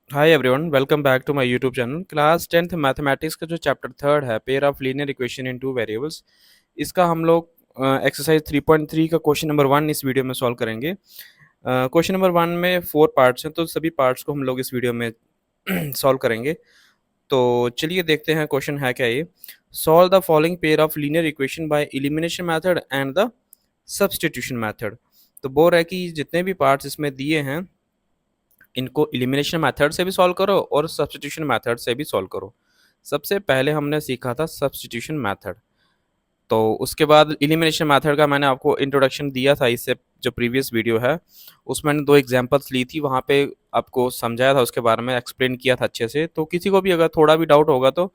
Hi everyone, welcome back to my YouTube channel. Class 10th mathematics का जो chapter third है, pair of linear equation in two variables, इसका हम लोग exercise 3.3 का क्वेश्चन नंबर वन इस वीडियो में सॉल्व करेंगे। क्वेश्चन नंबर वन में फोर पार्ट्स हैं, तो सभी पार्ट्स को हम लोग इस वीडियो में सॉल्व करेंगे। तो चलिए देखते हैं क्वेश्चन है क्या ये। Solve the following pair of linear equation by elimination method and the substitution method. तो बोल रहा है कि जितने भी पार्ट्स इसमें दिए हैं, इनको एलिमिनेशन मेथड से भी सॉल्व करो और सब्स्टिट्यूशन मेथड से भी सॉल्व करो। सबसे पहले हमने सीखा था सब्स्टिट्यूशन मेथड, तो उसके बाद एलिमिनेशन मेथड का मैंने आपको इंट्रोडक्शन दिया था। इससे जो प्रीवियस वीडियो है उसमें मैंने दो एग्जांपल्स ली थी, वहाँ पे आपको समझाया था, उसके बारे में एक्सप्लेन किया था अच्छे से। तो किसी को भी अगर थोड़ा भी डाउट होगा तो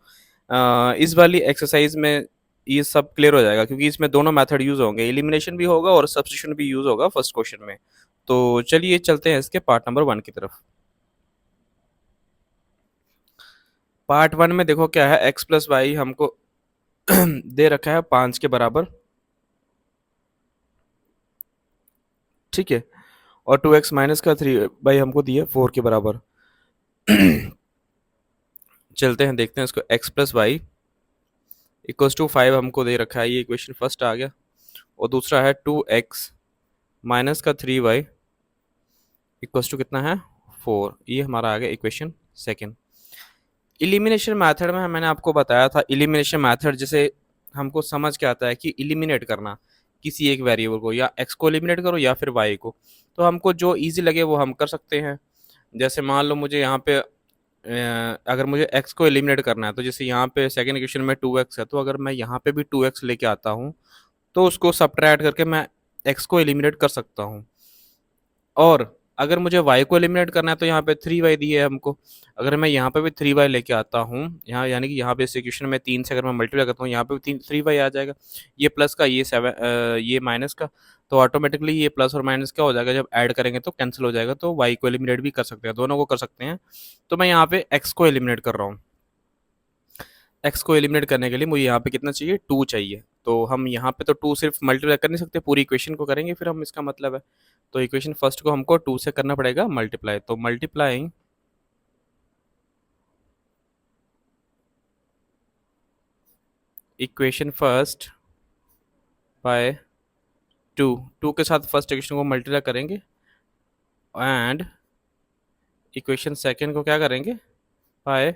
इस वाली एक्सरसाइज में ये सब क्लियर हो जाएगा, क्योंकि इसमें दोनों मेथड यूज होंगे, एलिमिनेशन भी होगा और सब्स्टिट्यूशन भी यूज होगा फर्स्ट क्वेश्चन में। तो चलिए चलते हैं इसके पार्ट नंबर वन की तरफ। पार्ट वन में देखो क्या है, एक्स प्लस वाई हमको दे रखा है 5 के बराबर, ठीक है। और 2x माइनस का 3 हमको दिया 4 के बराबर। चलते हैं देखते हैं इसको। X plus y equals to 5 हमको दे रखा है, ये इक्वेशन फर्स्ट आ गया। और दूसरा है 2x माइनस का 3y इक्वल्स टू कितना है, 4, ये हमारा आ गया इक्वेशन सेकेंड। इलिमिनेशन मेथड में मैंने आपको बताया था, इलिमिनेशन मेथड जैसे हमको समझ के आता है कि इलिमिनेट करना किसी एक वेरिएबल को, या एक्स को एलिमिनेट करो या फिर वाई को। तो हमको जो इजी लगे वो हम कर सकते हैं। जैसे मान लो मुझे यहाँ पे अगर मुझे एक्स को एलिमिनेट करना है, तो जैसे यहाँ पे सेकंड इक्वेशन में 2x है, तो अगर मैं यहाँ पे भी 2x लेके आता हूँ तो उसको सब्ट्रैक्ट करके मैं एक्स को एलिमिनेट कर सकता हूँ। और अगर मुझे y को एलिमिनेट करना है तो यहाँ पे 3y दी है हमको। अगर मैं यहाँ पे भी 3y लेके आता हूँ, यहाँ यानी कि यहाँ पे इस इक्वेशन में 3 से अगर मैं मल्टीप्लाई करता हूँ, यहाँ पे भी 3y आ जाएगा। ये प्लस का, ये 7, ये माइनस का, तो ऑटोमेटिकली ये प्लस और माइनस क्या हो जाएगा, जब ऐड करेंगे तो कैंसिल हो जाएगा। तो y को एलिमिनेट भी कर सकते हैं, दोनों को कर सकते हैं। तो मैं यहाँ पे x को एलिमिनेट कर रहा हूँ। एक्स को एलिमिनेट करने के लिए मुझे यहाँ पे कितना चाहिए, 2 चाहिए। तो हम यहाँ पे तो 2 सिर्फ मल्टीप्लाई कर नहीं सकते, पूरी इक्वेशन को करेंगे फिर हम, इसका मतलब है। तो इक्वेशन फर्स्ट को हमको 2 से करना पड़ेगा मल्टीप्लाई। तो मल्टीप्लाइंग इक्वेशन फर्स्ट बाय 2, 2 के साथ फर्स्ट इक्वेशन को मल्टीप्लाई करेंगे, एंड इक्वेशन सेकेंड को क्या करेंगे, बाय,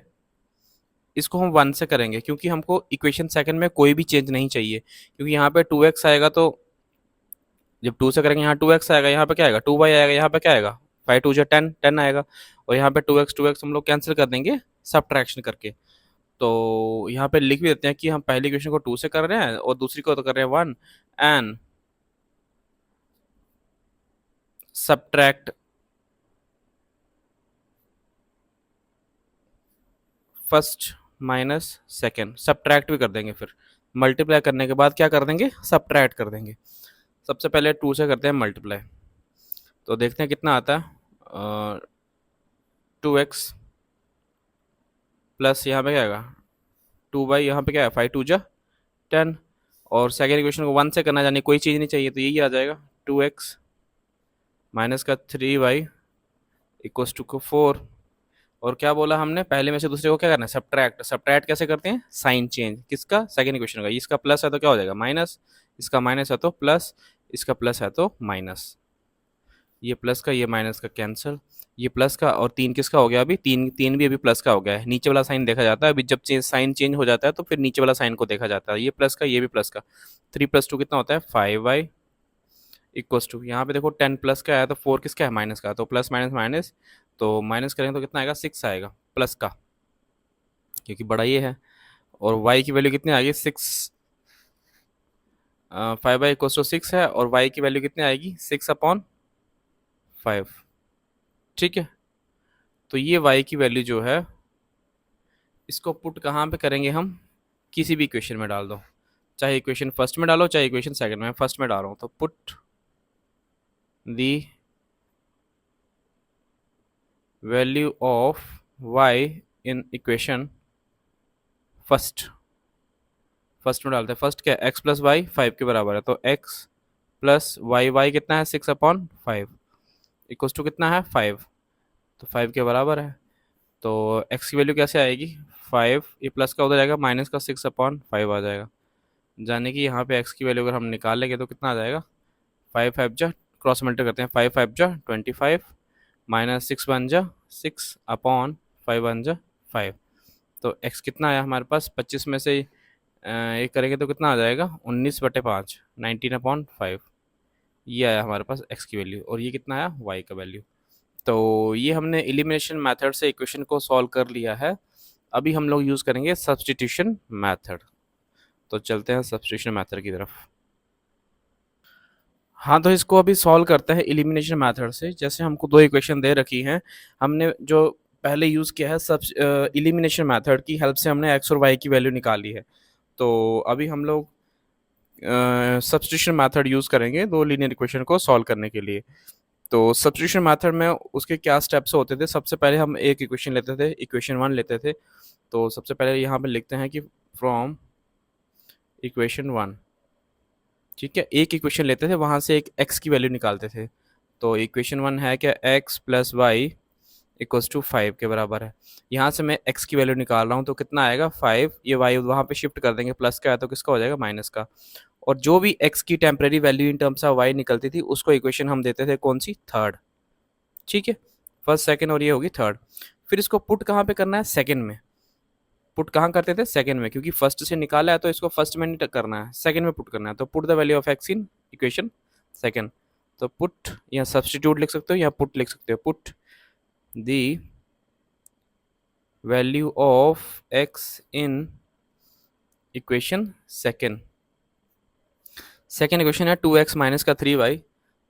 इसको हम 1 से करेंगे, क्योंकि हमको इक्वेशन सेकंड में कोई भी चेंज नहीं चाहिए। क्योंकि यहाँ पे 2x आएगा, तो जब 2 से करेंगे यहाँ 2x आएगा, यहाँ पे क्या आएगा, 2y आएगा, यहाँ पे क्या आएगा, 5 2 10 10 आएगा। और यहाँ पे 2x हम लोग कैंसिल कर देंगे सब्ट्रैक्शन करके। तो यहाँ पे लिख भी देते हैं कि हम पहली इक्वेशन को 2 से कर रहे हैं और दूसरी को तो कर रहे हैं 1, and subtract first minus second, subtract भी कर देंगे, फिर मल्टीप्लाई करने के बाद क्या कर देंगे, सब्ट्रैक्ट कर देंगे। सबसे पहले 2 से करते हैं मल्टीप्लाई, तो देखते हैं कितना आता है। 2x प्लस यहाँ पे क्या आएगा, 2y, यहाँ पे क्या है, 5 2 जा 10। और सेकेंड इक्वेशन को 1 से करना, यानी कोई चीज़ नहीं चाहिए, तो यही आ जाएगा 2x माइनस का 3y इक्वस टू को 4। और क्या बोला हमने, पहले में से दूसरे को क्या करना है, सब्ट्रैक्ट। सब्ट्रैक्ट कैसे करते हैं, साइन चेंज, किसका, सेकेंड इक्वेशन का। इसका प्लस है तो क्या हो जाएगा माइनस, इसका माइनस है तो प्लस, इसका प्लस है तो माइनस। ये प्लस का ये माइनस का कैंसिल, ये प्लस का और 3 किसका हो गया, अभी 3 3 भी अभी प्लस का हो गया है। नीचे वाला साइन देखा जाता है, अभी जब साइन चेंज हो जाता है तो फिर नीचे वाला साइन को देखा जाता है। ये प्लस का ये भी प्लस का, 3 + 2 कितना होता है, 5y इक्वस टू, यहाँ पे देखो 10 प्लस का है तो 4 किसका है, माइनस का, तो प्लस माइनस माइनस, तो माइनस करेंगे तो कितना आएगा, 6 आएगा प्लस का, क्योंकि बड़ा ये है। और y की वैल्यू कितनी आएगी, 6, 5y इक्वस टू 6 है, और y की वैल्यू कितनी आएगी, 6/5, ठीक है। तो ये y की वैल्यू जो है, इसको पुट कहाँ पे करेंगे हम, किसी भी इक्वेशन में डाल दो, चाहे इक्वेशन फर्स्ट में डालो चाहे इक्वेशन सेकंड में। फर्स्ट में डाल रहा हूँ, तो put the value of y in equation first. First में डालते हैं, फर्स्ट क्या है, x प्लस वाई 5 के बराबर है, तो x प्लस वाई, वाई कितना है, 6/5 इक्वस टू कितना है, 5, तो 5 के बराबर है। तो एक्स की वैल्यू कैसे आएगी, 5, ये प्लस का उधर जाएगा, माइनस का 6/5 आ जाएगा। यानी कि यहाँ पे एक्स की वैल्यू अगर हम निकाल लेंगे तो कितना आ जाएगा, 5 5 जा, क्रॉस मल्टी करते हैं, 5 5 जा 25, माइनस 6 1 जा 6/5 तो एक्स कितना आया हमारे पास, 25 में से एक करेंगे तो कितना आ जाएगा, 19/5, 19/5। ये आया हमारे पास एक्स की वैल्यू, और ये कितना आया वाई का वैल्यू। तो ये हमने एलिमिनेशन मेथड से इक्वेशन को सॉल्व कर लिया है। अभी हम लोग यूज़ करेंगे सब्स्टिट्यूशन मेथड। तो चलते हैं सब्स्टिट्यूशन मेथड की तरफ। हाँ, तो इसको अभी सॉल्व करते हैं एलिमिनेशन मेथड से। जैसे हमको दो इक्वेशन दे रखी हैं, हमने जो पहले यूज़ किया है सब एलिमिनेशन मेथड की हेल्प से हमने एक्स और वाई की वैल्यू निकाली है। तो अभी हम लोग सब्स्टिट्यूशन मेथड यूज़ करेंगे दो लीनियर इक्वेशन को सॉल्व करने के लिए। तो सब्स्टिट्यूशन मेथड में उसके क्या स्टेप्स होते थे, सबसे पहले हम एक इक्वेशन लेते थे, इक्वेशन वन लेते थे। तो सबसे पहले यहाँ पे लिखते हैं कि फ्रॉम इक्वेशन वन, ठीक है, एक इक्वेशन लेते थे, वहाँ से एक एक्स की वैल्यू निकालते थे। तो इक्वेशन वन है क्या, x plus y equals to 5 के बराबर है। यहाँ से मैं एक्स की वैल्यू निकाल रहा हूँ तो कितना आएगा 5, ये वाई वहाँ पे शिफ्ट कर देंगे, प्लस का है तो किसका हो जाएगा माइनस का। और जो भी एक्स की temporary value in terms of y निकलती थी उसको इक्वेशन हम देते थे कौन सी, थर्ड। ठीक है, फर्स्ट सेकंड और ये होगी थर्ड। फिर इसको पुट कहाँ पे करना है, सेकंड में। पुट कहाँ करते थे, सेकंड में, क्योंकि फर्स्ट से निकाला है तो इसको फर्स्ट में नहीं करना है, सेकंड में पुट करना है। तो put the value of x in equation second. तो पुट या सब्सटीट्यूट लिख सकते हो या पुट लिख सकते हो, put the value of x in equation second. Second equation है 2x माइनस का 3y।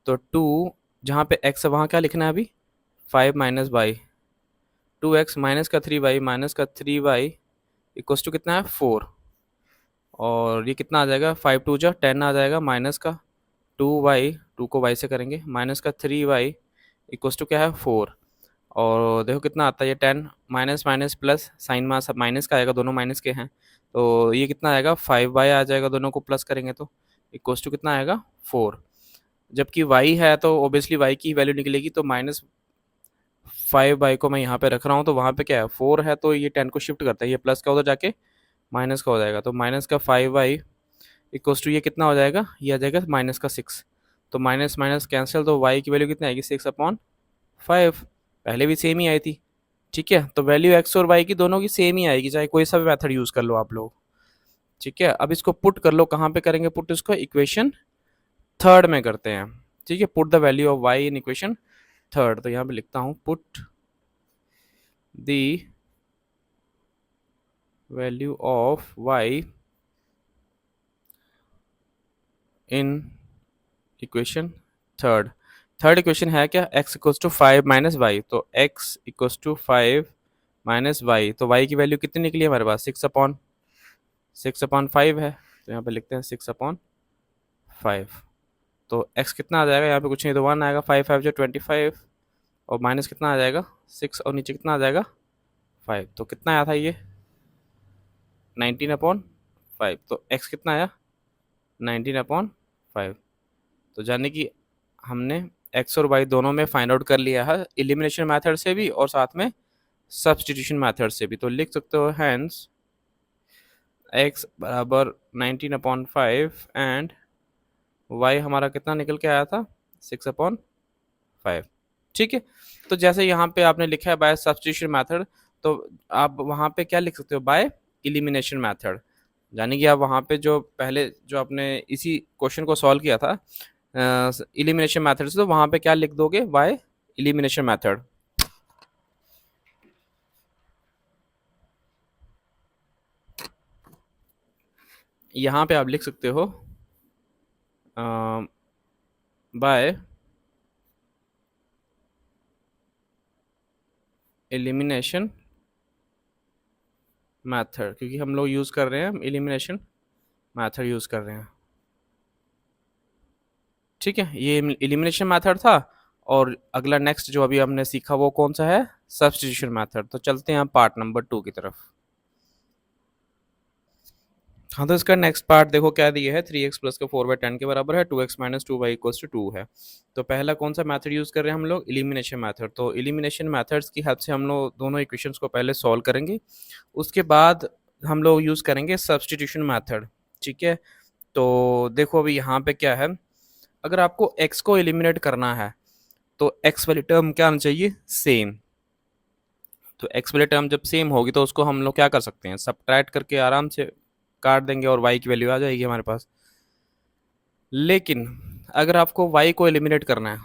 तो 2 जहाँ पे x है वहाँ क्या लिखना है अभी, 5 माइनस वाई, 2x माइनस का 3y माइनस का 3y इक्वल्स टू कितना है 4। और ये कितना आ जाएगा, 5 2 जा 10 आ जाएगा, माइनस का 2y, 2 को y से करेंगे, माइनस का 3y इक्वल्स टू क्या है 4। और देखो कितना आता है ये 10, माइनस माइनस प्लस, साइन में सब माइनस का आएगा, दोनों माइनस के हैं। तो ये कितना आएगा 5y आ जाएगा, दोनों को प्लस करेंगे तो इक्वल्स टू कितना आएगा 4। जबकि y है तो ओबियसली y की वैल्यू निकलेगी, तो माइनस 5y को मैं यहाँ पे रख रहा हूँ, तो वहाँ पे क्या है 4 है, तो ये 10 को शिफ्ट करता है, ये प्लस का उधर जाके माइनस का हो जाएगा। तो माइनस का 5y इक्वल्स टू ये कितना हो जाएगा, ये आ जाएगा माइनस का 6। तो माइनस माइनस कैंसिल, तो y की वैल्यू कितनी आएगी 6/5, पहले भी सेम ही आई थी। ठीक है, तो वैल्यू एक्स और वाई की दोनों की सेम ही आएगी, चाहे कोई सा भी मेथड यूज़ कर लो आप लोग। ठीक है, अब इसको पुट कर लो, कहाँ पे करेंगे पुट, इसको इक्वेशन थर्ड में करते हैं। ठीक है, put the value of y in equation third. तो यहाँ पे लिखता हूँ put the value of y in equation third. Third equation है क्या, x equals to 5 minus y. तो x equals to 5 minus y, तो y की वैल्यू कितनी निकली है हमारे पास, 6/5 है। तो यहाँ पे लिखते हैं 6/5। तो x कितना आ जाएगा, यहाँ पे कुछ नहीं तो 1 आएगा, 5 5 जो 25, और माइनस कितना आ जाएगा 6, और नीचे कितना आ जाएगा 5। तो कितना आया था ये 19/5। तो x कितना आया 19/5। तो जाने कि हमने एक्स और वाई दोनों में फाइंड आउट कर लिया है, एलिमिनेशन मेथड से भी और साथ में सब्सटीट्यूशन मेथड से भी। तो लिख सकते हो हैंस एक्स बराबर 19/5 एंड वाई हमारा कितना निकल के आया था 6/5। ठीक है, तो जैसे यहाँ पे आपने लिखा है बाय सब्सटीट्यूशन मेथड, तो आप वहाँ पे क्या लिख सकते हो, बाय एलिमिनेशन मेथड। यानी कि आप वहाँ पे जो पहले जो आपने इसी क्वेश्चन को सॉल्व किया था एलिमिनेशन मेथड से, तो वहाँ पे क्या लिख दोगे, बाय एलिमिनेशन मेथड। यहाँ पे आप लिख सकते हो बाय एलिमिनेशन मेथड, क्योंकि हम लोग यूज़ कर रहे हैं एलिमिनेशन मेथड यूज़ कर रहे हैं। ठीक है, ये एलिमिनेशन मेथड था, और अगला नेक्स्ट जो अभी हमने सीखा वो कौन सा है, सब्स्टिट्यूशन मेथड। तो चलते हैं पार्ट नंबर 2 की तरफ। हाँ, तो इसका नेक्स्ट पार्ट देखो क्या दिया है, 3x प्लस का 4/10 के बराबर है, 2x minus 2y equals to 2 है। तो पहला कौन सा मेथड यूज़ कर रहे हैं हम लोग, एलिमिनेशन मेथड। तो एलिमिनेशन मेथड्स की हेल्प से हम लोग दोनों इक्वेशंस को पहले सॉल्व करेंगे, उसके बाद हम लोग यूज़ करेंगे सब्सटीट्यूशन मेथड। ठीक है, तो देखो अभी यहाँ पे क्या है, अगर आपको x को एलिमिनेट करना है तो x वाली टर्म क्या आना चाहिए, सेम। तो x वाली टर्म जब सेम होगी तो उसको हम लोग क्या कर सकते हैं, सब्ट्रैक्ट करके आराम से काट देंगे और y की वैल्यू आ जाएगी हमारे पास। लेकिन अगर आपको y को एलिमिनेट करना है,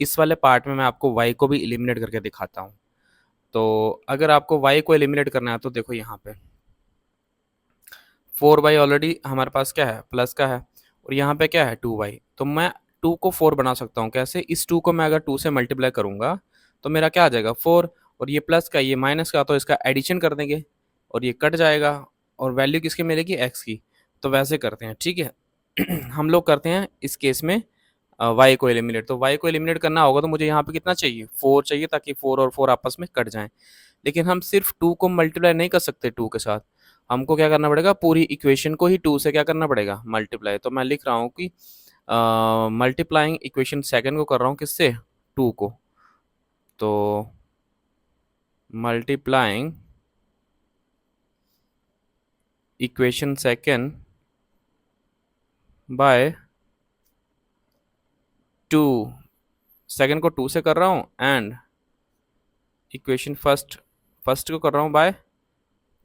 इस वाले पार्ट में मैं आपको y को भी एलिमिनेट करके दिखाता हूँ। तो अगर आपको y को एलिमिनेट करना है तो देखो यहाँ पे 4y ऑलरेडी हमारे पास क्या है, प्लस का है, और यहाँ पे क्या है 2y। तो मैं 2 को 4 बना सकता हूँ, कैसे, इस 2 को मैं अगर 2 से मल्टीप्लाई करूँगा तो मेरा क्या आ जाएगा 4, और ये प्लस का ये माइनस का, तो इसका एडिशन कर देंगे और ये कट जाएगा, और वैल्यू किसकी मिलेगी, x की। तो वैसे करते हैं, ठीक है। हम लोग करते हैं इस केस में y को एलिमिनेट। तो y को एलिमिनेट करना होगा तो मुझे यहाँ पे कितना चाहिए, 4 चाहिए, ताकि 4 और 4 आपस में कट जाएं। लेकिन हम सिर्फ 2 को मल्टीप्लाई नहीं कर सकते 2 के साथ, हमको क्या करना पड़ेगा, पूरी इक्वेशन को ही 2 से क्या करना पड़ेगा, मल्टीप्लाई। तो मैं लिख रहा हूँ कि मल्टीप्लाइंग इक्वेशन सेकंड को कर रहा हूँ किससे, 2 को। तो multiplying equation second by 2, second को 2 से कर रहा हूँ, एंड इक्वेशन फर्स्ट, फर्स्ट को कर रहा हूँ बाय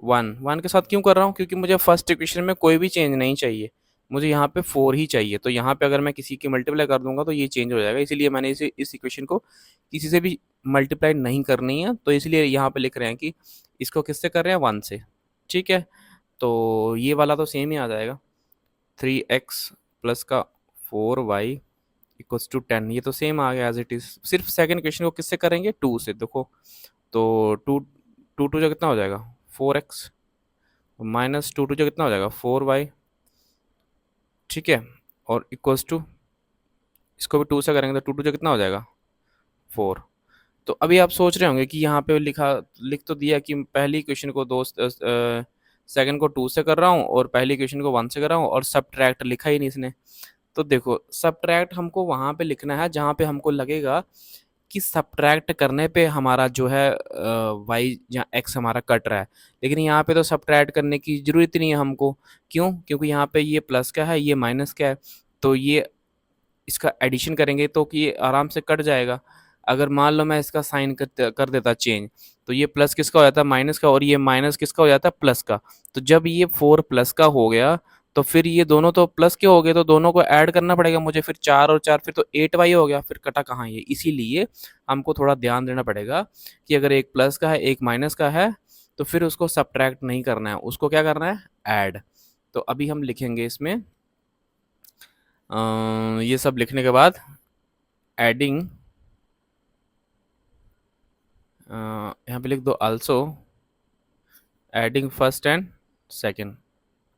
1। 1 के साथ क्यों कर रहा हूँ, क्योंकि मुझे फर्स्ट इक्वेशन में कोई भी चेंज नहीं चाहिए, मुझे यहाँ पे 4 ही चाहिए। तो यहाँ पे अगर मैं किसी की मल्टीप्लाई कर दूंगा तो ये चेंज हो जाएगा, इसीलिए मैंने इस इक्वेशन को किसी से भी मल्टीप्लाई नहीं करनी है, तो इसलिए यहाँ पे लिख रहे हैं कि इसको किससे कर रहे हैं, 1 से। ठीक है, तो ये वाला तो सेम ही आ जाएगा, 3x प्लस का 4y इक्वल्स टू 10, ये तो सेम आ गया एज इट इज। सिर्फ सेकंड क्वेश्चन को किससे करेंगे, 2 से। देखो तो टू टू जो कितना हो जाएगा, 4x माइनस टू जो कितना हो जाएगा, 4y। ठीक है, और इक्वल्स टू, इसको भी 2 से करेंगे तो टू जो कितना हो जाएगा, 4। तो अभी आप सोच रहे होंगे कि यहाँ पे लिख तो दिया कि पहली क्वेश्चन को दो, सेकंड को 2 से कर रहा हूँ और पहली क्वेश्चन को 1 से कर रहा हूँ, और सब्ट्रैक्ट लिखा ही नहीं इसने। तो देखो सब्ट्रैक्ट हमको वहाँ पे लिखना है जहाँ पे हमको लगेगा कि सब्ट्रैक्ट करने पे हमारा जो है वाई या एक्स हमारा कट रहा है। लेकिन यहाँ पे तो सब्ट्रैक्ट करने की ज़रूरत नहीं है हमको, क्यों, क्योंकि यहाँ पे ये प्लस का है, ये माइनस का है, तो ये इसका एडिशन करेंगे तो कि ये आराम से कट जाएगा। अगर मान लो मैं इसका साइन कर देता चेंज, तो ये प्लस किसका हो जाता है, माइनस का, और ये माइनस किसका हो जाता है, प्लस का। तो जब ये 4 प्लस का हो गया तो फिर ये दोनों तो प्लस के हो गए, तो दोनों को ऐड करना पड़ेगा मुझे, फिर 4 और 4 फिर तो 8y हो गया, फिर कटा कहाँ ये। इसीलिए हमको थोड़ा ध्यान देना पड़ेगा कि अगर एक प्लस का है एक माइनस का है तो फिर उसको सब्ट्रैक्ट नहीं करना है, उसको क्या करना है, ऐड। तो अभी हम लिखेंगे इसमें ये सब लिखने के बाद एडिंग, यहाँ पे लिख दो also adding first and second.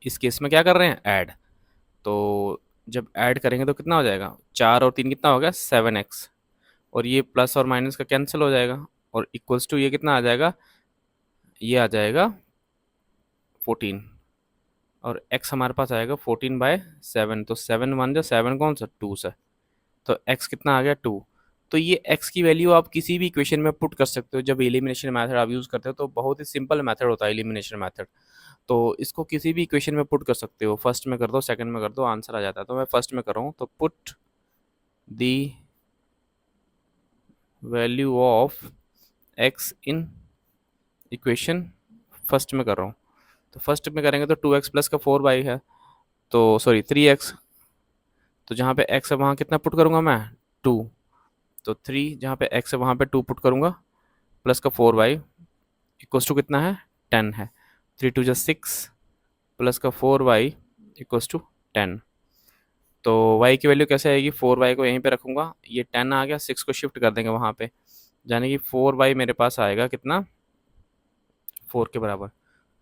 इस केस में क्या कर रहे हैं, ऐड। तो जब ऐड करेंगे तो कितना हो जाएगा, 4 और 3 कितना हो गया, 7x, और ये प्लस और माइनस का कैंसिल हो जाएगा, और इक्वल्स टू ये कितना आ जाएगा, ये आ जाएगा 14, और x हमारे पास आएगा 14/7। तो 7 1 जो 7 कौन सा, 2 से, तो x कितना आ गया, 2। तो ये x की वैल्यू आप किसी भी इक्वेशन में पुट कर सकते हो। जब एलिमिनेशन मेथड आप यूज़ करते हो तो बहुत ही सिंपल मेथड होता है एलिमिनेशन मेथड, तो इसको किसी भी इक्वेशन में पुट कर सकते हो। फर्स्ट में कर दो, सेकंड में कर दो, आंसर आ जाता है। तो मैं फर्स्ट में कर रहा हूँ, तो put the value of x in equation, first में कर रहा हूँ। तो फर्स्ट में करेंगे तो 2x प्लस का 4y है, तो सॉरी 3x, तो जहाँ पे x है वहाँ कितना पुट करूँगा मैं, 2। तो 3 जहाँ पे x है वहाँ पे 2 पुट करूँगा, प्लस का 4y इक्वल्स टू कितना है, 10 है। 3 2 जा 6 प्लस का 4y इक्वल्स टू 10। तो y की वैल्यू कैसे आएगी, 4y को यहीं पे रखूँगा, ये 10 आ गया, 6 को शिफ्ट कर देंगे वहाँ पे, यानी कि 4y मेरे पास आएगा कितना, 4 के बराबर।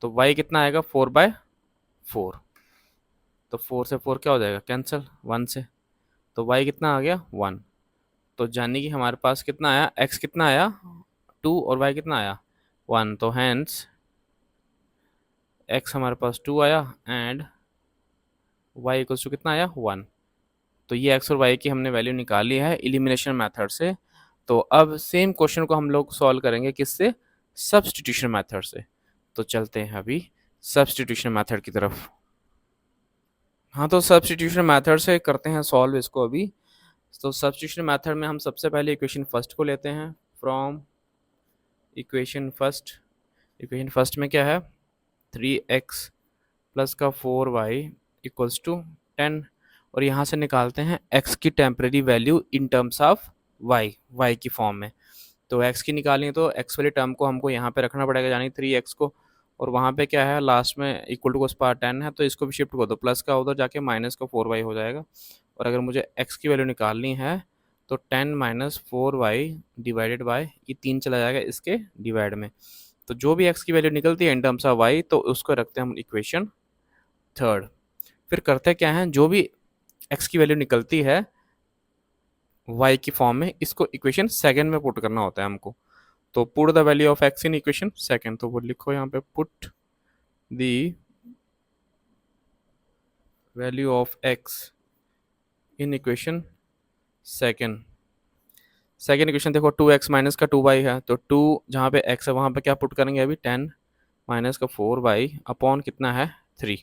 तो y कितना आएगा, 4/4। तो 4 से 4 क्या हो जाएगा, कैंसिल 1 से, तो y कितना आ गया, 1। तो जाने कि हमारे पास कितना आया, x कितना आया, 2, और y कितना आया, 1। तो हैंस x हमारे पास 2 आया, एंड y इक्वल्स टू कितना आया 1। तो ये x और y की हमने वैल्यू निकाली है एलिमिनेशन मेथड से। तो अब सेम क्वेश्चन को हम लोग सॉल्व करेंगे किससे, सब्स्टिट्यूशन मेथड से। तो चलते हैं अभी सब्स्टिट्यूशन मेथड की तरफ। हाँ, तो सब्स्टिट्यूशन मेथड से करते हैं सॉल्व इसको अभी। तो सब्स्टिट्यूशन मेथड में हम सबसे पहले इक्वेशन फर्स्ट को लेते हैं from equation first. Equation first में क्या है, 3x प्लस का 4y इक्वल्स टू 10। और यहाँ से निकालते हैं x की temporary value in terms of y की फॉर्म में। तो x की निकालनी है तो x वाली टर्म को हमको यहाँ पे रखना पड़ेगा, यानी 3x को। और वहाँ पे क्या है लास्ट में इक्वल टू कोस पावर 10 है, तो इसको भी शिफ्ट कर दो, प्लस का उधर जाके माइनस का 4y हो जाएगा। और अगर मुझे x की वैल्यू निकालनी है तो 10 माइनस 4y डिवाइडेड बाय ये 3 चला जाएगा इसके डिवाइड में। तो जो भी x की वैल्यू निकलती है इन टर्म्स ऑफ y, तो उसको रखते हैं हम इक्वेशन थर्ड। फिर करते क्या है, जो भी x की वैल्यू निकलती है y की फॉर्म में, इसको इक्वेशन सेकंड में पुट करना होता है हमको। तो put the value of x in equation second, तो वो लिखो यहाँ पे put the value of x in equation second. Second equation देखो 2x माइनस का 2y है, तो 2 जहाँ पे x है वहाँ पे क्या पुट करेंगे अभी, 10 माइनस का 4y अपॉन कितना है 3।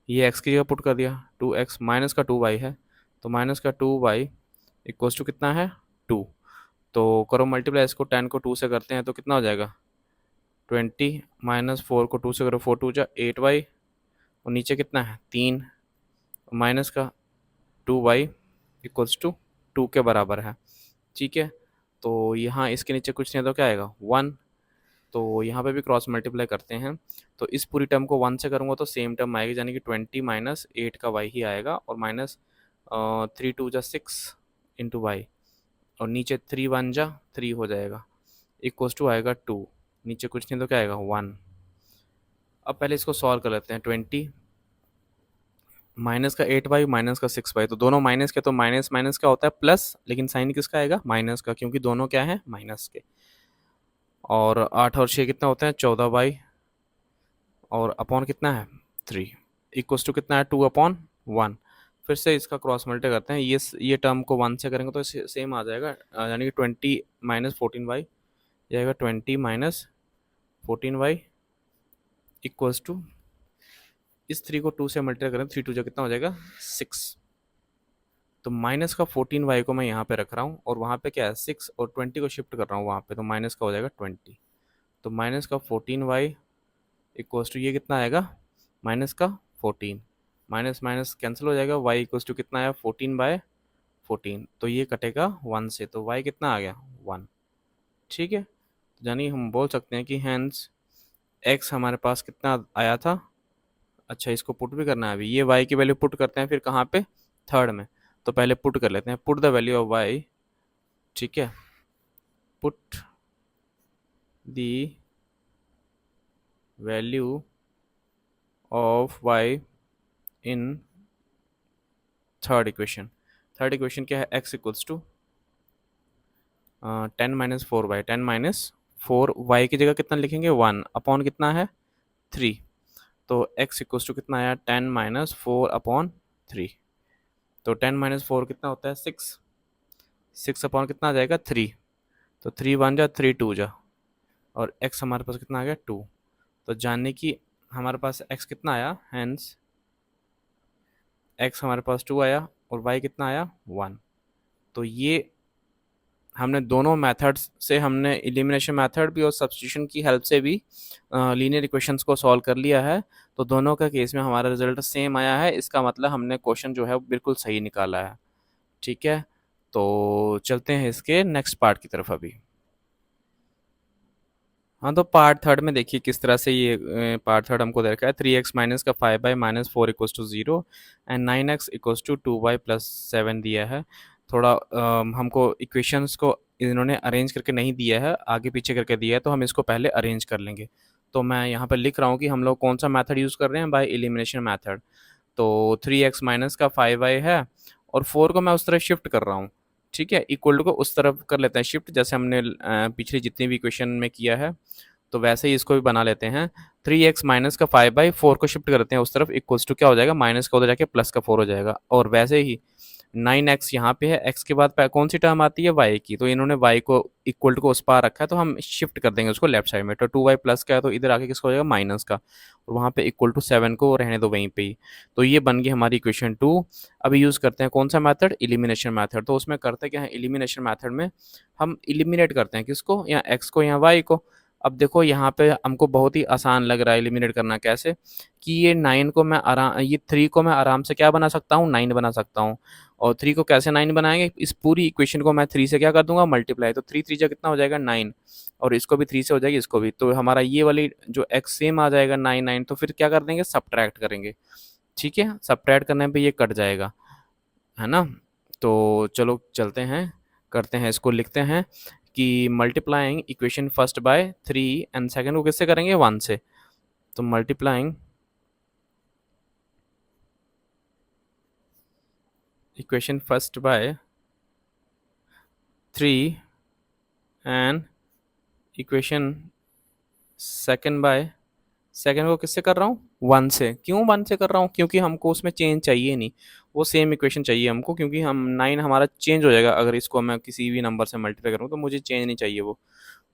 ये x की जगह पुट कर दिया, 2x माइनस का 2y है, तो माइनस का 2y इक्वल्स टू कितना है 2। तो करो मल्टीप्लाई, इसको 10 को 2 से करते हैं तो कितना हो जाएगा 20, माइनस 4 को 2 से करो 4 2 जा 8y, और नीचे कितना है 3, माइनस का 2y इक्वल्स टू 2 के बराबर है। ठीक है, तो यहाँ इसके नीचे कुछ नहीं है तो क्या आएगा 1। तो यहाँ पे भी क्रॉस मल्टीप्लाई करते हैं, तो इस पूरी टर्म को 1 से करूँगा तो सेम टर्म आएगी, यानी कि 20 माइनस 8 का y ही आएगा, और माइनस 3 2 जा 6 इंटू वाई, और नीचे 3 1 जा 3 हो जाएगा, इक्वल्स टू आएगा 2। नीचे कुछ नहीं तो क्या आएगा 1। अब पहले इसको सॉल्व कर लेते हैं। 20 माइनस का 8y माइनस का 6y, तो दोनों माइनस के, तो माइनस माइनस का होता है प्लस, लेकिन साइन किसका आएगा माइनस का, क्योंकि दोनों क्या है माइनस के। और 8 और 6 कितना होता है 14y, और अपॉन कितना है 3, इक्वल्स टू कितना है 2 अपॉन 1। फिर से इसका क्रॉस मल्टीप्लाई करते हैं, ये टर्म को 1 से करेंगे तो सेम आ जाएगा, यानी कि 20 माइनस 14y जाएगा 20 माइनस 14y इक्वल्स टू, इस 3 को 2 से मल्टीप्लाई करें 3 2 जा कितना हो जाएगा 6। तो माइनस का 14y को मैं यहाँ पे रख रहा हूँ, और वहाँ पे क्या है 6, और 20 को शिफ्ट कर रहा हूँ वहाँ पे, तो माइनस का हो जाएगा 20। तो माइनस का 14y इक्वल्स टू ये कितना आएगा माइनस का 14, माइनस माइनस कैंसिल हो जाएगा, y इक्वल्स टू कितना आया 14/14, तो ये कटेगा 1 से, तो y कितना आ गया 1। ठीक है, यानी हम बोल सकते हैं कि हैंस x हमारे पास कितना आया था। अच्छा, इसको पुट भी करना है अभी, ये y की वैल्यू पुट करते हैं फिर कहाँ पे थर्ड में। तो पहले पुट कर लेते हैं, put the value of y। ठीक है, put the value of y in third equation. Third equation क्या है, x equals to 10 minus 4y, 10 minus 4y की जगह कितना लिखेंगे 1 अपॉन कितना है 3। तो x इक्वल्स टू कितना आया 10 माइनस 4 अपॉन 3। तो 10 माइनस 4 कितना होता है 6, 6 अपॉन कितना आ जाएगा 3। तो 3 1 जा 3 2 जा, और x हमारे पास कितना आ गया 2। तो जानने की हमारे पास x कितना आया, हैंस x हमारे पास 2 आया, और y कितना आया 1। तो ये हमने दोनों मेथड्स से, हमने एलिमिनेशन मेथड भी और सब्स्टिट्यूशन की हेल्प से भी लीनियर इक्वेशंस को सॉल्व कर लिया है। तो दोनों का केस में हमारा रिजल्ट सेम आया है, इसका मतलब हमने क्वेश्चन जो है वो बिल्कुल सही निकाला है। ठीक है, तो चलते हैं इसके नेक्स्ट पार्ट की तरफ अभी। हाँ, तो पार्ट थर्ड में देखिए किस तरह से ये पार्ट थर्ड हमको दे रखा है, 3x माइनस का 5y minus 4 equals to 0 and 9x equals to 2y plus 7 दिया है। थोड़ा हमको इक्वेशंस को इन्होंने अरेंज करके नहीं दिया है, आगे पीछे करके दिया है, तो हम इसको पहले अरेंज कर लेंगे। तो मैं यहाँ पर लिख रहा हूँ कि हम लोग कौन सा मैथड यूज़ कर रहे हैं, बाय एलिमिनेशन मैथड। तो 3x माइनस का 5y है, और 4 को मैं उस तरफ शिफ्ट कर रहा हूँ। ठीक है, इक्वल टू को उस तरफ कर लेते हैं शिफ्ट, जैसे हमने पिछली जितनी भी इक्वेशन में किया है। तो वैसे ही इसको भी बना लेते हैं। 3x माइनस का 5/4 को शिफ्ट करते हैं उस तरफ, इक्वल्स टू क्या हो जाएगा, माइनस का उधर जाके प्लस का 4 हो जाएगा। और वैसे ही 9x यहाँ पे है, x के बाद कौन सी टर्म आती है, y की, तो इन्होंने y को इक्वल टू को उस पार रखा है, तो हम शिफ्ट कर देंगे उसको लेफ्ट साइड में। तो 2y प्लस का है तो इधर आके किसका हो जाएगा, माइनस का, और वहाँ पे इक्वल टू 7 को रहने दो वहीं पे ही। तो ये बन गई हमारी इक्वेशन 2। अभी यूज़ करते हैं कौन सा मेथड, एलिमिनेशन मेथड। तो उसमें करते क्या है, एलिमिनेशन मेथड में हम एलिमिनेट करते हैं किसको, या x को या y को। अब देखो यहाँ पे हमको बहुत ही आसान लग रहा है एलिमिनेट करना, कैसे कि ये 9 को मैं आराम, ये 3 को मैं आराम से क्या बना सकता हूँ, 9 बना सकता हूँ। और 3 को कैसे 9 बनाएंगे, इस पूरी इक्वेशन को मैं 3 से क्या कर दूंगा, मल्टीप्लाई। तो 3 3 जा कितना हो जाएगा, 9। और इसको भी 3 से हो जाएगी, इसको भी। तो हमारा ये वाली जो x सेम आ जाएगा 9 9। तो फिर क्या कर देंगे, सब्ट्रैक्ट करेंगे। ठीक है, सब्ट्रैक्ट करने पे ये कट जाएगा, है ना। तो चलो चलते हैं, करते हैं इसको, लिखते हैं कि multiplying equation first by 3 and second को किससे करेंगे, 1 से। तो multiplying equation first by 3 and equation second by, second को किससे कर रहा हूँ, 1 से। क्यों 1 से कर रहा हूँ, क्योंकि हमको उसमें चेंज चाहिए नहीं, वो सेम इक्वेशन चाहिए हमको। क्योंकि हम 9 हमारा चेंज हो जाएगा अगर इसको मैं किसी भी नंबर से मल्टीप्लाई करूँ, तो मुझे चेंज नहीं चाहिए वो।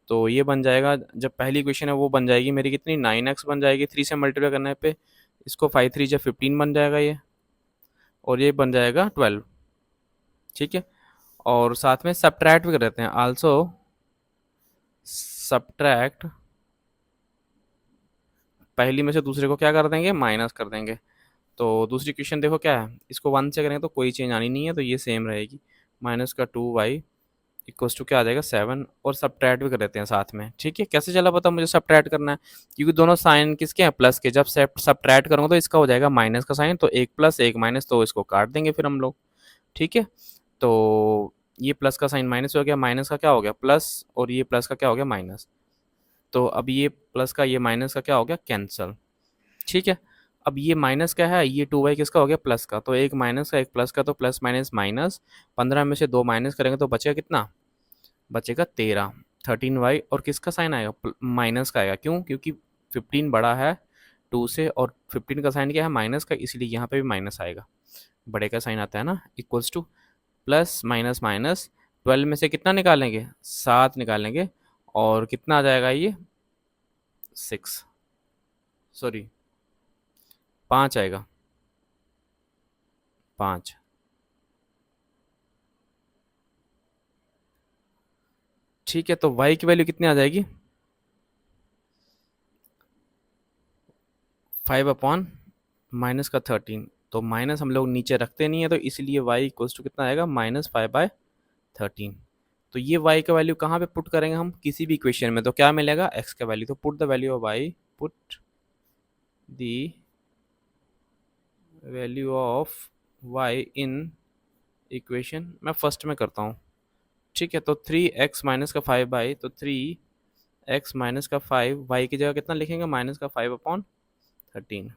तो ये बन जाएगा, जब पहली इक्वेशन है वो बन जाएगी मेरी कितनी, 9x बन जाएगी 3 से मल्टीप्लाई करने पे। इसको 5 3 जा 15 बन जाएगा ये, और ये बन जाएगा 12। ठीक है, और साथ में सब्ट्रैक्ट भी कर देते हैं, आल्सो सब्ट्रैक्ट, पहली में से दूसरे को क्या कर देंगे, माइनस कर देंगे। तो दूसरी क्वेश्चन देखो क्या है, इसको 1 से करेंगे तो कोई चेंज आनी नहीं है, तो ये सेम रहेगी। माइनस का 2y इक्वल्स टू क्या आ जाएगा, 7। और सब्ट्रैक्ट भी कर देते हैं साथ में। ठीक है, कैसे चला पता मुझे सब्ट्रैक्ट करना है, क्योंकि दोनों साइन किसके हैं, प्लस के। जब सब्ट्रैक्ट करूँगा तो इसका हो जाएगा माइनस का साइन, तो एक प्लस एक माइनस, तो इसको काट देंगे फिर हम लोग। ठीक है, तो ये प्लस का साइन माइनस हो गया, माइनस का क्या हो गया, प्लस, और ये प्लस का क्या हो गया, माइनस। तो अब ये प्लस का ये माइनस का क्या हो गया, कैंसल। ठीक है, अब ये माइनस का है, ये 2y किसका हो गया, प्लस का। तो एक माइनस का एक प्लस का, तो प्लस माइनस माइनस, 15 में से 2 माइनस करेंगे तो बचेगा कितना, बचेगा 13। 13y, और किसका साइन आएगा, माइनस का आएगा। क्यों, क्योंकि 15 बड़ा है 2 से, और 15 का साइन क्या है, माइनस का, इसलिए यहाँ पे भी माइनस आएगा। बड़े का साइन आता है ना, equals two plus minus minus, 12 में से कितना निकालेंगे, 7 निकालेंगे, और कितना आ जाएगा ये, 6, सॉरी 5 आएगा, 5। ठीक है, तो y की वैल्यू कितनी आ जाएगी, 5 अपॉन माइनस का 13। तो माइनस हम लोग नीचे रखते नहीं है, तो इसलिए y इक्वल्स टू कितना आएगा, -5/13। तो ये y का वैल्यू कहाँ पे पुट करेंगे हम, किसी भी इक्वेशन में, तो क्या मिलेगा, x का वैल्यू। तो put the value of y, put the value of y in equation, मैं फर्स्ट में करता हूँ। ठीक है, तो 3x माइनस का 5/, तो 3x माइनस का 5, y की जगह कितना लिखेंगे, माइनस का 5/13,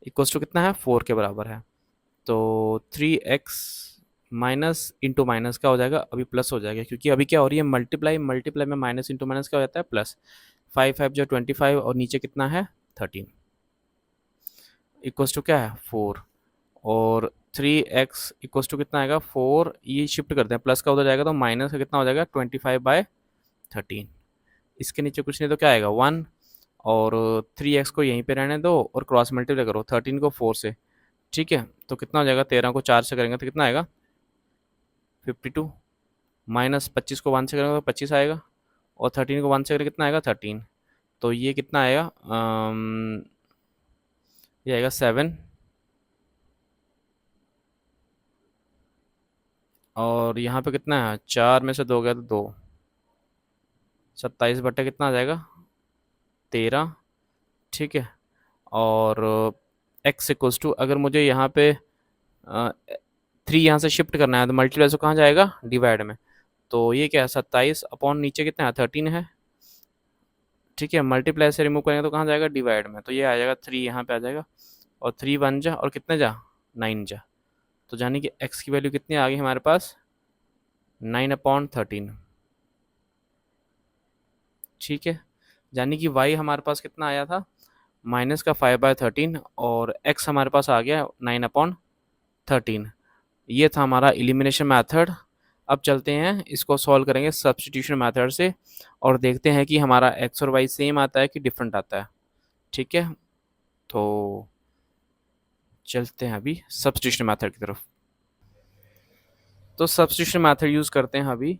इक्वल्स टू कितना है, 4 के बराबर है। तो 3x माइनस इंटू माइनस क्या हो जाएगा, अभी प्लस हो जाएगा, क्योंकि अभी क्या हो रही है, मल्टीप्लाई, मल्टीप्लाई में माइनस इंटू माइनस क्या हो जाता है, प्लस। 5 5 जो 25, और नीचे कितना है, 13, इक्वल्स टू क्या है, 4। और 3x इक्वल्स टू कितना आएगा, 4, ये शिफ्ट करते हैं, प्लस का उधर जाएगा तो माइनस का कितना हो जाएगा, 25/13। इसके नीचे कुछ नहीं तो क्या आएगा, 1। और 3x को यहीं पे रहने दो, और क्रॉस मल्टीप्लाई करो 13 को 4 से। ठीक है, तो कितना हो जाएगा, 13 को 4 से करेंगे तो कितना आएगा, 52, माइनस 25 को 1 से करेंगे तो 25 आएगा, और 13 को 1 से करेंगे कितना आएगा, 13। तो ये कितना आएगा, ये आएगा 7। और यहाँ पे कितना है, 4 में से 2 गया तो 2, 27 बटे कितना आ जाएगा, 13। ठीक है, और x इक्वल्स टू, अगर मुझे यहाँ पे 3 यहाँ से शिफ्ट करना है, तो मल्टीप्लाई से कहाँ जाएगा, डिवाइड में। तो ये क्या है, 27 अपॉन नीचे कितना है, 13 है। ठीक है, मल्टीप्लाई से रिमूव करेंगे तो कहाँ जाएगा, डिवाइड में। तो ये आ जाएगा 3 यहाँ पे आ जाएगा, और 3 1 जा, और कितने जा, 9 जा। तो जाने कि x की वैल्यू कितनी आ गई हमारे पास, 9/13। ठीक है, यानी कि y हमारे पास कितना आया था, -5/13, और x हमारे पास आ गया 9/13। ये था हमारा एलिमिनेशन मेथड। अब चलते हैं इसको सॉल्व करेंगे सब्स्टिट्यूशन मेथड से, और देखते हैं कि हमारा x और y सेम आता है कि डिफरेंट आता है। ठीक है, तो चलते हैं अभी सब्स्टिट्यूशन मेथड की तरफ। तो सब्स्टिट्यूशन मेथड यूज़ करते हैं अभी।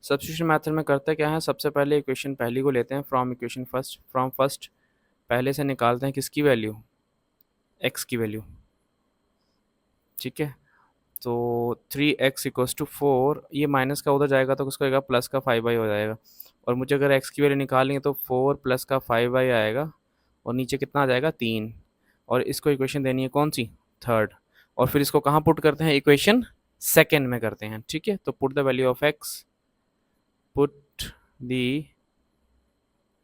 सब्स्टिट्यूशन मेथड में करते क्या है, सबसे पहले इक्वेशन पहली को लेते हैं from equation first, from first पहले से निकालते हैं किसकी वैल्यू, x की वैल्यू। ठीक है, तो 3x = 4, ये माइनस का उधर जाएगा तो किसको आएगा, प्लस का 5y हो जाएगा। और मुझे अगर x की वैल्यू निकालनी है तो 4 प्लस का 5y आएगा, और नीचे कितना आ जाएगा, 3। और इसको इक्वेशन देनी है कौन सी, थर्ड। और फिर इसको कहाँ पुट करते हैं, इक्वेशन सेकेंड में करते हैं। ठीक है, तो put the value of x, put the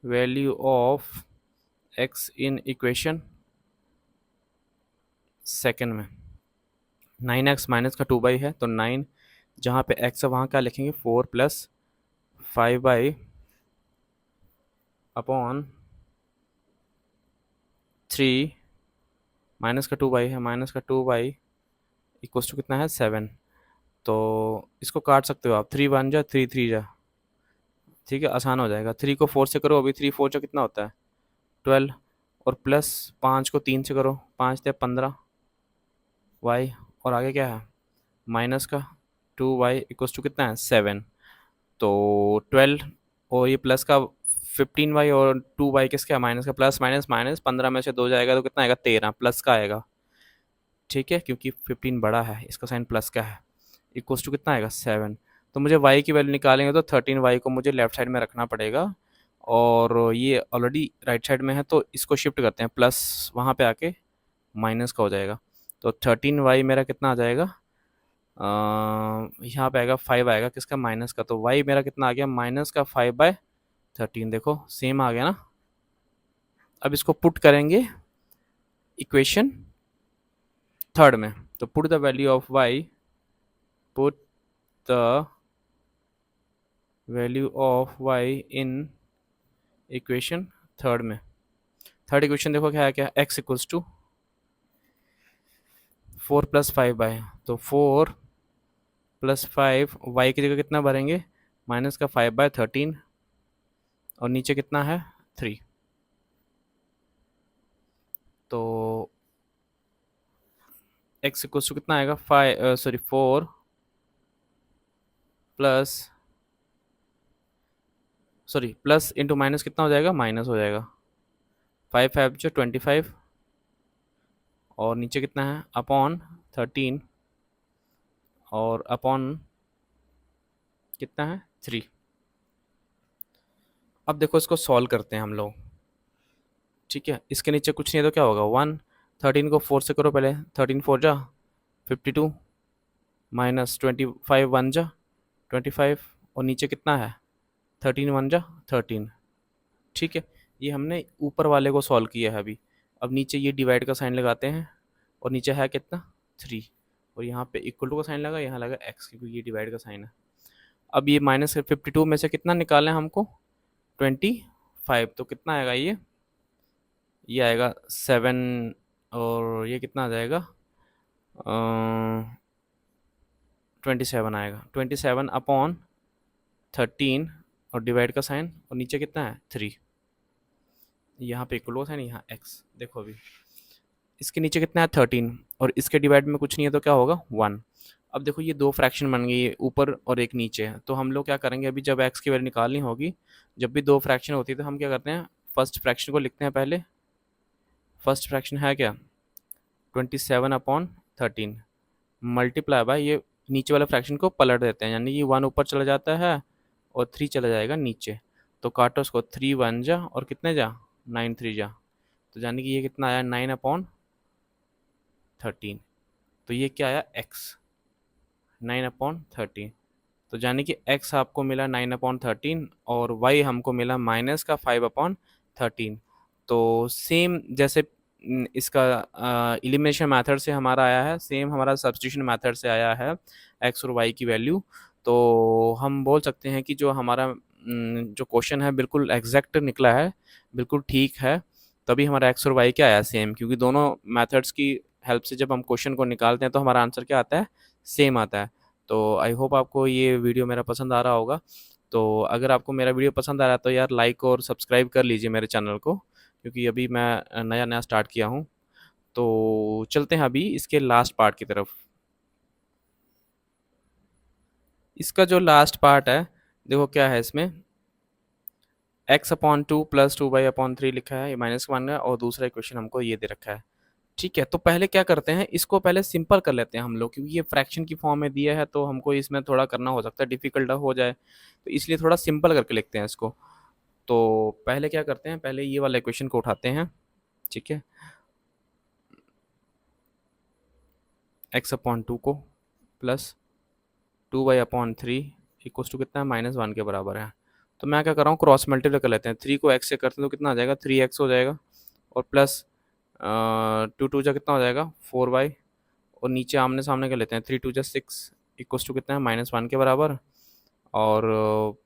value of x in equation second में। 9x माइनस का 2y है, तो 9 जहाँ पे x है वहाँ क्या लिखेंगे, 4 प्लस 5y अपॉन 3, माइनस का 2y है, माइनस का 2y इक्वल्स टू कितना है, 7। तो इसको काट सकते हो आप, 3 1 जा 3 3 जा, ठीक है, आसान हो जाएगा। 3 को 4 से करो, अभी 3 4 जा कितना होता है, 12। और प्लस 5 को 3 से करो, 5 से 15 y, और आगे क्या है, माइनस का 2y इक्वल्स टू कितना है, 7। तो 12, और ये प्लस का 15y, और 2y किसका है, माइनस का, प्लस माइनस माइनस 15 में से 2 जाएगा तो कितना आएगा, 13 प्लस का आएगा। ठीक है, क्योंकि 15 बड़ा है, इसका साइन प्लस का है, इक्वल्स टू कितना आएगा, 7। तो मुझे y की वैल्यू निकालेंगे तो 13y को मुझे लेफ्ट साइड में रखना पड़ेगा, और ये ऑलरेडी राइट साइड में है तो इसको शिफ्ट करते हैं, प्लस वहाँ पे आके माइनस का हो जाएगा। तो 13y मेरा कितना आ जाएगा, यहाँ पे आएगा 5 आएगा किसका, माइनस का। तो y मेरा कितना आ गया, -5/13। देखो सेम आ गया ना। अब इसको पुट करेंगे इक्वेशन थर्ड में, तो put the value of y, put the value of y in equation third में। थर्ड इक्वेशन देखो क्या है, क्या, x equals to 4 plus 5y, तो 4 प्लस 5, y की जगह कितना भरेंगे, माइनस का 5/13, और नीचे कितना है, 3। तो x इक्वल्स टू कितना आएगा, 4 प्लस, प्लस इंटू माइनस कितना हो जाएगा, माइनस हो जाएगा। 5 5 जो 25, और नीचे कितना है, अपॉन 13, और अपॉन कितना है, 3। अब देखो इसको सॉल्व करते हैं हम लोग। ठीक है, इसके नीचे कुछ नहीं है तो क्या होगा, 1। 13 को 4 से करो पहले, 13 4 जा 52, माइनस 25 1 जा 25, और नीचे कितना है, 13 1 जा 13। ठीक है, ये हमने ऊपर वाले को सॉल्व किया है अभी। अब नीचे ये डिवाइड का साइन लगाते हैं, और नीचे है कितना, 3, और यहाँ पे इक्वल टू का साइन लगा, यहाँ लगा x, क्योंकि ये डिवाइड का साइन है। अब ये -52 में से कितना निकालना है हमको, 25, तो कितना आएगा ये आएगा 7, और ये कितना आ जाएगा, 27 आएगा, 27/13, और डिवाइड का साइन, और नीचे कितना है, 3, यहाँ पे इक्वल है नहीं, यहाँ x। देखो अभी इसके नीचे कितना है, 13, और इसके डिवाइड में कुछ नहीं है तो क्या होगा, 1। अब देखो ये दो फ्रैक्शन बन गई है, ऊपर और एक नीचे है। तो हम लोग क्या करेंगे, अभी जब x की वैल्यू निकालनी होगी, जब भी दो फ्रैक्शन होती है तो हम क्या करते हैं, फर्स्ट फ्रैक्शन को लिखते हैं पहले। फर्स्ट फ्रैक्शन है क्या, 27/13, मल्टीप्लाई बाय ये नीचे वाले फ्रैक्शन को पलट देते हैं, यानी कि 1 ऊपर चला जाता है और 3 चला जाएगा नीचे। तो काटो उसको, 3 1 जा, और कितने जा, 9 3 जा, तो यानी कि ये कितना आया, 9/13। तो ये क्या आया, x, 9/13। तो यानी कि x आपको मिला 9/13, और y हमको मिला माइनस का 5/13। तो सेम जैसे इसका एलिमिनेशन मेथड से हमारा आया है, सेम हमारा सब्स्टिट्यूशन मेथड से आया है x और y की वैल्यू। तो हम बोल सकते हैं कि जो हमारा जो क्वेश्चन है बिल्कुल एग्जैक्ट निकला है, बिल्कुल ठीक है, तभी हमारा एक्स और वाई क्या आया सेम, क्योंकि दोनों मेथड्स की हेल्प से जब हम क्वेश्चन को निकालते हैं तो हमारा आंसर क्या आता है, सेम आता है। तो आई होप आपको ये वीडियो मेरा पसंद आ रहा होगा। तो अगर आपको मेरा वीडियो पसंद आ रहा है तो यार लाइक और सब्सक्राइब कर लीजिए मेरे चैनल को, क्योंकि अभी मैं नया नया स्टार्ट किया हूँ। तो चलते हैं अभी इसके लास्ट पार्ट की तरफ। इसका जो लास्ट पार्ट है, देखो क्या है इसमें, x upon two plus two y upon three लिखा है, ये -1 है, और दूसरा इक्वेशन हमको ये दे रखा है। ठीक है, तो पहले क्या करते हैं, इसको पहले सिंपल कर लेते हैं हम लोग, क्योंकि ये फ्रैक्शन की फॉर्म में दिया है तो हमको इसमें थोड़ा करना हो सकता है डिफिकल्ट हो जाए, तो इसलिए थोड़ा सिंपल करके लिखते हैं इसको। तो पहले क्या करते हैं, पहले ये वाला इक्वेशन को उठाते हैं। ठीक है, एक्स अपॉन टू को plus two y upon three equals to कितना है, -1 के बराबर है। तो मैं क्या कर रहा हूँ, क्रॉस मल्टीप्लाई कर लेते हैं, थ्री को एक्स से करते हैं तो कितना आ जाएगा, 3x हो जाएगा, और प्लस टू टू जा कितना हो जाएगा, 4y, और नीचे आमने सामने कर लेते हैं, 3 2 जा 6 इक्वस टू कितना है, -1 के बराबर। और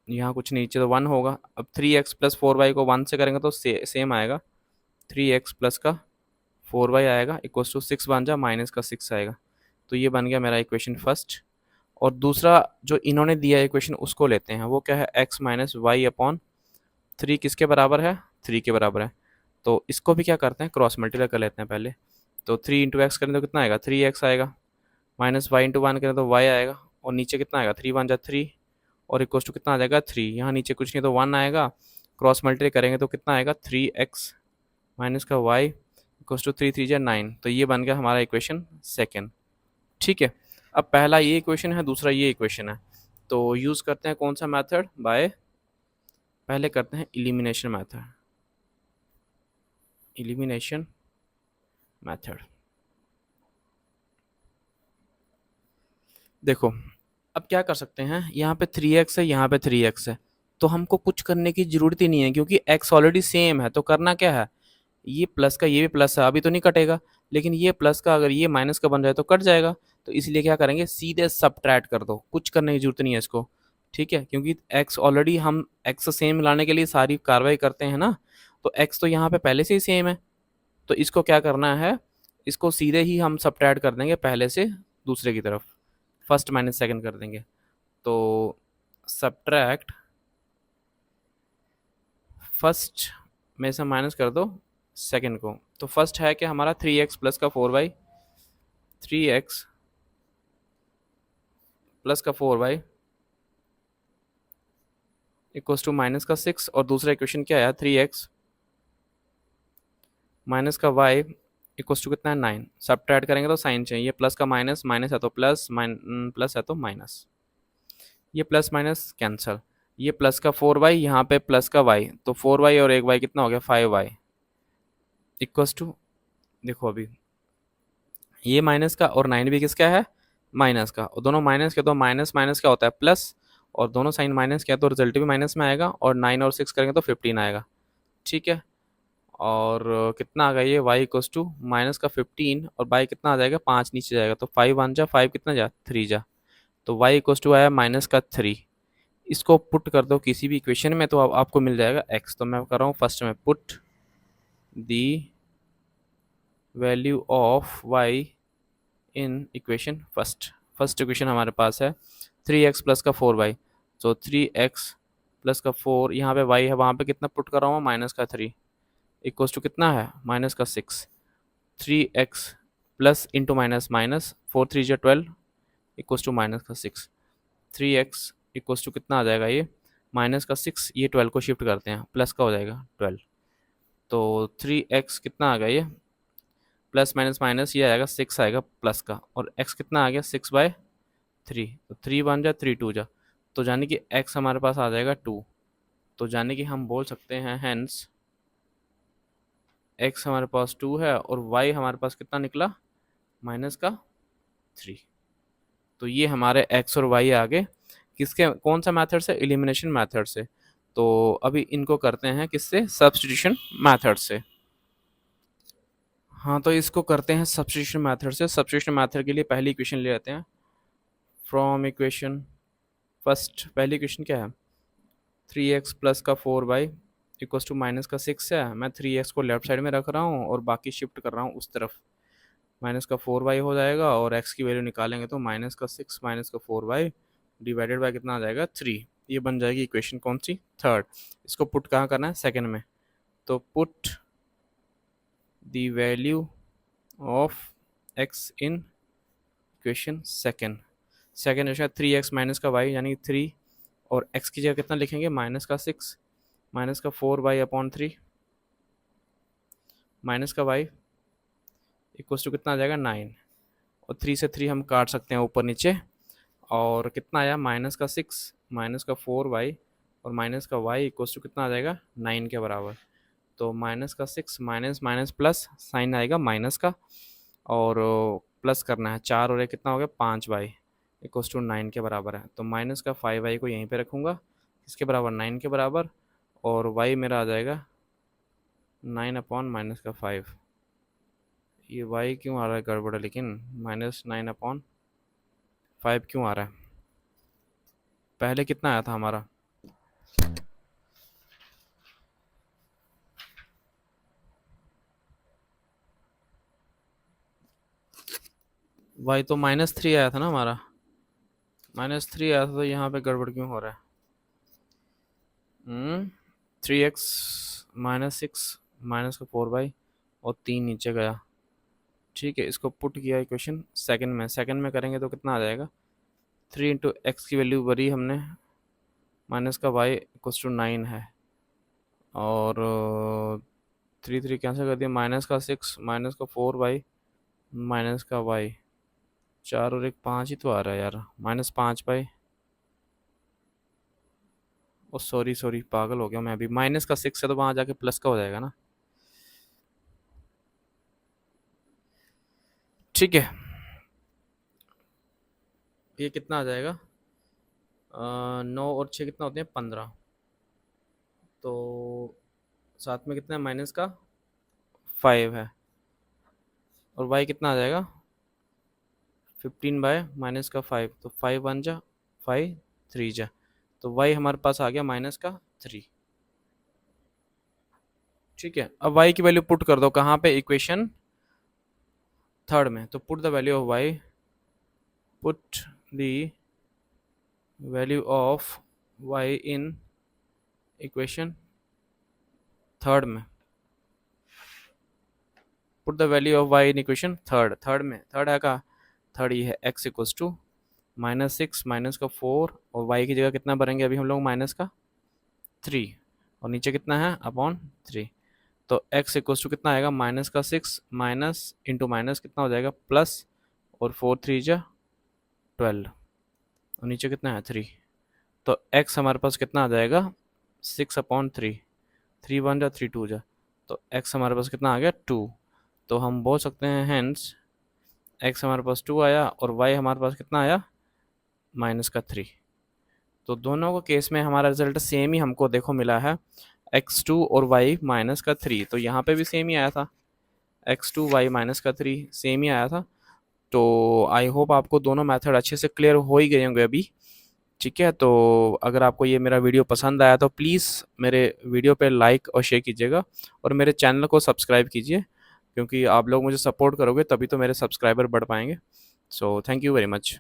यहाँ कुछ नीचे तो 1 होगा। अब 3x प्लस 4y को 1 से करेंगे तो सेम आएगा, 3x प्लस का 4y आएगा इक्वस टू 6 बन जा -6 आएगा। तो ये बन गया मेरा इक्वेशन फर्स्ट। और दूसरा जो इन्होंने दिया है इक्वेशन, उसको लेते हैं, वो क्या है, x minus y upon three किसके बराबर है, 3 के बराबर है। तो इसको भी क्या करते हैं, क्रॉस मल्टीप्लाई कर लेते हैं पहले। तो 3 इंटू एक्स करें तो कितना आएगा, 3x आएगा, माइनस वाई इंटू वन करें तो y आएगा, और नीचे कितना आएगा, 3 1 जा 3, और इक्वल टू कितना आ जाएगा, 3, यहाँ नीचे कुछ नहीं तो 1 आएगा, क्रॉस मल्टीप्लाई करेंगे तो कितना आएगा, 3x माइनस का y इक्वल टू 3 3 जा 9। तो ये बन गया हमारा इक्वेशन सेकेंड। ठीक है, अब पहला ये इक्वेशन है, दूसरा ये इक्वेशन है, तो यूज़ करते हैं कौन सा मेथड, बाय, पहले करते हैं इलिमिनेशन मेथड, इलिमिनेशन मेथड। देखो, अब क्या कर सकते हैं, यहाँ पे 3x है, यहाँ पे 3x है, तो हमको कुछ करने की ज़रूरत ही नहीं है, क्योंकि x ऑलरेडी सेम है। तो करना क्या है, ये प्लस का ये भी प्लस है, अभी तो नहीं कटेगा, लेकिन ये प्लस का अगर ये माइनस का बन जाए तो कट जाएगा। तो इसलिए क्या करेंगे, सीधे सब्ट्रैक्ट कर दो, कुछ करने की जरूरत नहीं है इसको। ठीक है, क्योंकि x ऑलरेडी, हम x सेम लाने के लिए सारी कार्रवाई करते हैं ना, तो x तो यहाँ पे पहले से ही सेम है। तो इसको क्या करना है, इसको सीधे ही हम सब्ट्रैक्ट कर देंगे पहले से दूसरे की तरफ, फर्स्ट माइनस सेकंड कर देंगे। तो सब्ट्रैक्ट फर्स्ट में से माइनस कर दो सेकंड को। तो फर्स्ट है कि हमारा 3x प्लस का 4y, 3x प्लस का 4y इक्वल्स टू माइनस का 6, और दूसरा इक्वेशन क्या आया, 3x माइनस का y इक्वल्स टू कितना है, 9। सब्ट्रैक्ट करेंगे तो साइन चाहिए, प्लस का माइनस, माइनस है तो प्लस, प्लस है तो माइनस, ये प्लस माइनस कैंसल, ये प्लस का 4y, यहाँ पे प्लस का y, तो 4y और एक y कितना हो गया, 5y इक्वल्स टू, देखो अभी ये माइनस का और 9 भी किसका है, माइनस का, और दोनों माइनस के, तो माइनस माइनस क्या होता है, प्लस, और दोनों साइन माइनस क्या, तो रिजल्ट भी माइनस में आएगा, और 9 और 6 करेंगे तो 15 आएगा। ठीक है, और कितना आ गया ये, y इक्वल्स टू माइनस का 15, और y कितना आ जाएगा, 5 नीचे जाएगा, तो 5 1 जा 5 कितना जा, 3 जा, तो y इक्वल्स टू आया -3। इसको पुट कर दो किसी भी इक्वेशन में तो आपको मिल जाएगा x। तो मैं कर रहा हूँ फर्स्ट में, put the value of y in equation first. First equation हमारे पास है 3x प्लस का 4y, तो 3x प्लस का 4, यहाँ पे y है, वहाँ पे कितना पुट कर रहा हूँ, -3 इक्वल्स टू कितना है, -6, 3x plus into minus minus, 4 3 जा 12 equals to -6, 3x equals to कितना आ जाएगा ये, -6, ये 12 को शिफ्ट करते हैं, प्लस का हो जाएगा 12, तो 3x कितना आ गया ये, प्लस माइनस माइनस, ये आएगा 6 आएगा प्लस का, और x कितना आ गया, 6/3, तो 3 1 जा 3 2 जा, तो यानी कि x हमारे पास आ जाएगा 2। तो यानी कि हम बोल सकते हैं हैंस x हमारे पास 2 है, और y हमारे पास कितना निकला, -3। तो ये हमारे x और y आ गए किसके, कौन सा मेथड से, एलिमिनेशन मेथड से। तो अभी इनको करते हैं किससे, सब्स्टिट्यूशन मेथड से। हाँ, तो इसको करते हैं सब्स्टिट्यूशन मेथड से। सब्स्टिट्यूशन मेथड के लिए पहली इक्वेशन ले लेते हैं, फ्रॉम इक्वेशन फर्स्ट, पहली इक्वेशन क्या है, 3x प्लस का 4y इक्वल्स टू माइनस का 6 है। मैं 3x को लेफ्ट साइड में रख रहा हूँ और बाकी शिफ्ट कर रहा हूँ उस तरफ। माइनस का 4y हो जाएगा और x की वैल्यू निकालेंगे तो माइनस का 6 माइनस का 4y डिवाइडेड बाय कितना आ जाएगा 3। ये बन जाएगी इक्वेशन कौन सी, थर्ड। इसको पुट कहाँ करना है, सेकंड में। तो put the value of x in equation second. Second equation 3x minus का y यानी 3 और x की जगह कितना लिखेंगे, माइनस का 6 माइनस का 4y अपॉन 3 माइनस का y इक्वल्स टू कितना आ जाएगा 9। और 3 से 3 हम काट सकते हैं ऊपर नीचे, और कितना आया माइनस का 6 माइनस का 4y और माइनस का y इक्वल्स टू कितना आ जाएगा 9 के बराबर। तो माइनस का 6 माइनस माइनस प्लस साइन आएगा माइनस का, और प्लस करना है 4 और एक कितना हो गया 5y इक्वल्स टू 9 के बराबर है। तो माइनस का 5y को यहीं पे रखूँगा, इसके बराबर 9 के बराबर, और y मेरा आ जाएगा 9 अपॉन माइनस का 5। ये y क्यों आ रहा है गड़बड़ है, लेकिन माइनस 9 अपॉन 5 क्यों आ रहा है, पहले कितना आया था हमारा, y तो -3 आया था ना हमारा, -3 आया था, तो यहाँ पे गड़बड़ क्यों हो रहा है। 3x माइनस 6 माइनस का 4y और 3 नीचे गया। ठीक है, इसको पुट किया इक्वेशन सेकंड में करेंगे तो कितना आ जाएगा, 3 इंटू एक्स की वैल्यू भरी हमने, माइनस का y इक्वल्स टू 9 है, और 3 3 कैंसिल कर दिया, माइनस का 6 माइनस का 4y माइनस का y, 4 और एक 5 ही तो आ रहा है यार, -5y। ओ सॉरी पागल हो गया मैं, अभी माइनस का 6 है तो वहाँ जाके प्लस का हो जाएगा ना। ठीक है, ये कितना आ जाएगा, 9 और 6 कितना होते हैं 15, तो साथ में कितना है माइनस का 5 है, और y कितना आ जाएगा 15 बाय माइनस का 5, तो 5 1 जा 5 3 जा, तो y हमारे पास आ गया माइनस का 3। ठीक है, अब y की वैल्यू पुट कर दो कहाँ पे, इक्वेशन थर्ड में। तो put the value of y, put the value of y in equation third में, put the value of y in equation third में, थर्ड है का, थर्ड ये है x इक्वल्स टू -6 माइनस का 4, और y की जगह कितना भरेंगे अभी हम लोग, माइनस का 3, और नीचे कितना है अपॉन 3। तो x इक्वल्स टू कितना आएगा, माइनस का 6 माइनस इंटू माइनस कितना हो जाएगा प्लस, और 4 3 जा 12, और नीचे कितना है 3। तो x हमारे पास कितना आ जाएगा 6 अपॉन 3, 3 1 जा 3 2 जा, तो x हमारे पास कितना आ गया 2। तो हम बोल सकते हैं हैंस x हमारे पास 2 आया और y हमारे पास कितना आया माइनस का 3। तो दोनों को केस में हमारा रिजल्ट सेम ही हमको देखो मिला है, x2 और y माइनस का 3, तो यहाँ पे भी सेम ही आया था, x2 y माइनस का 3 सेम ही आया था। तो आई होप आपको दोनों मेथड अच्छे से क्लियर हो ही गए होंगे अभी। ठीक है, तो अगर आपको ये मेरा वीडियो पसंद आया तो प्लीज़ मेरे वीडियो पे लाइक और शेयर कीजिएगा, और मेरे चैनल को सब्सक्राइब कीजिए, क्योंकि आप लोग मुझे सपोर्ट करोगे तभी तो मेरे सब्सक्राइबर बढ़ पाएंगे। So thank you very much.